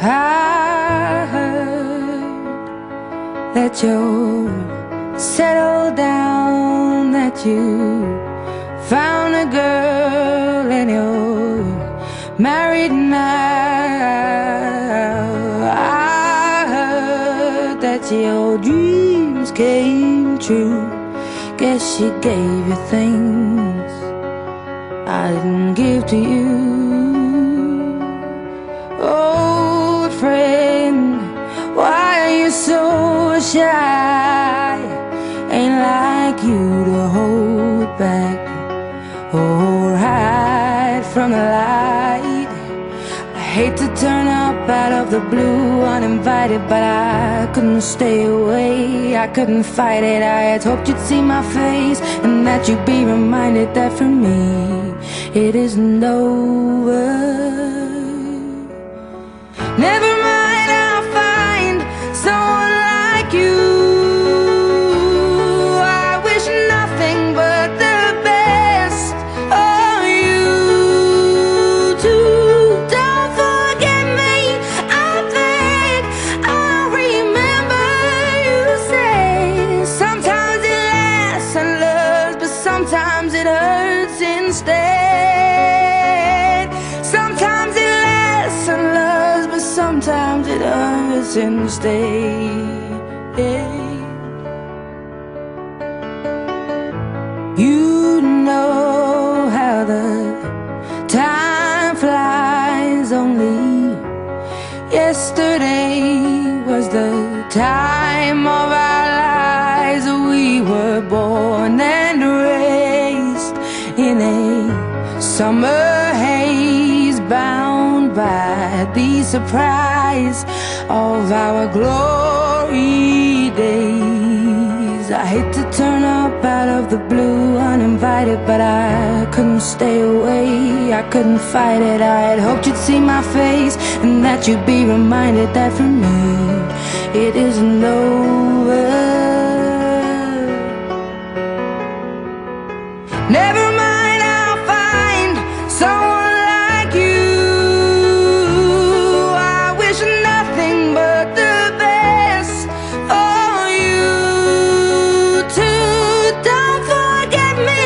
I heard that you're settled down, that you found a girl and you're married now. I heard that your dreams came true. Guess she gave you things I didn't give to you. Old friend, why are you so shy? Ain't like you to hold back or hide from the light. I hate to turn up out of the blue uninvited, but I couldn't stay away, I couldn't fight it. I had hoped you'd see my face and that you'd be reminded that for me it isn't over. Never mind, I'll find someone like you. I wish nothing but the best of you too. Don't forget me, I think I'll remember you say sometimes it lasts and loves, but sometimes it hurts instead. Sometimes it lasts and loves, but sometimes it hurts instead. You know how the time flies. Only yesterday was the time of our lives. We were born and raised in a summer haze, bound by the surprise of our glory days. I hate to turn up out of the blue uninvited, but I couldn't stay away, I couldn't fight it. I had hoped you'd see my face and that you'd be reminded that for me it isn't over. Never mind, I'll find someone like you. I wish nothing but the best for you too. Don't forget me,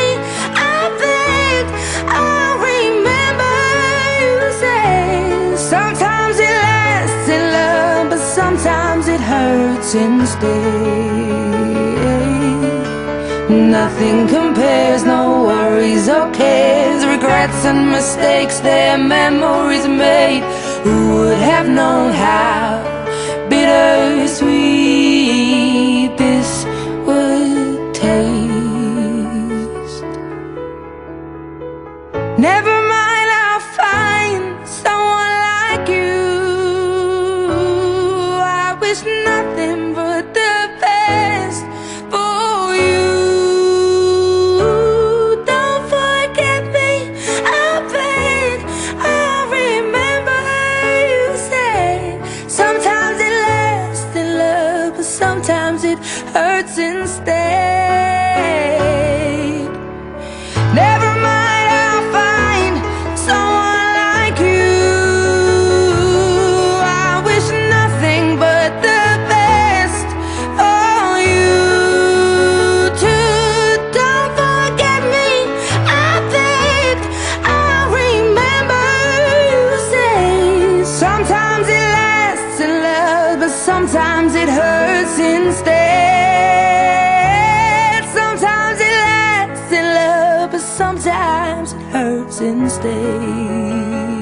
I think I'll remember you say sometimes it lasts in love, but sometimes it hurts instead. Nothing compares, no worries or cares, regrets and mistakes, their memories made. Who would have known how bittersweet this would taste? Never mind, I'll find someone like you. I wish nothing but the best for you. Sometimes it hurts instead. Never mind, I'll find someone like you. I wish nothing but the best for you too. Don't forget me, I think I'll remember you say sometimes it lasts in love, but sometimes it hurts instead. Sometimes it lasts in love, but sometimes it hurts instead.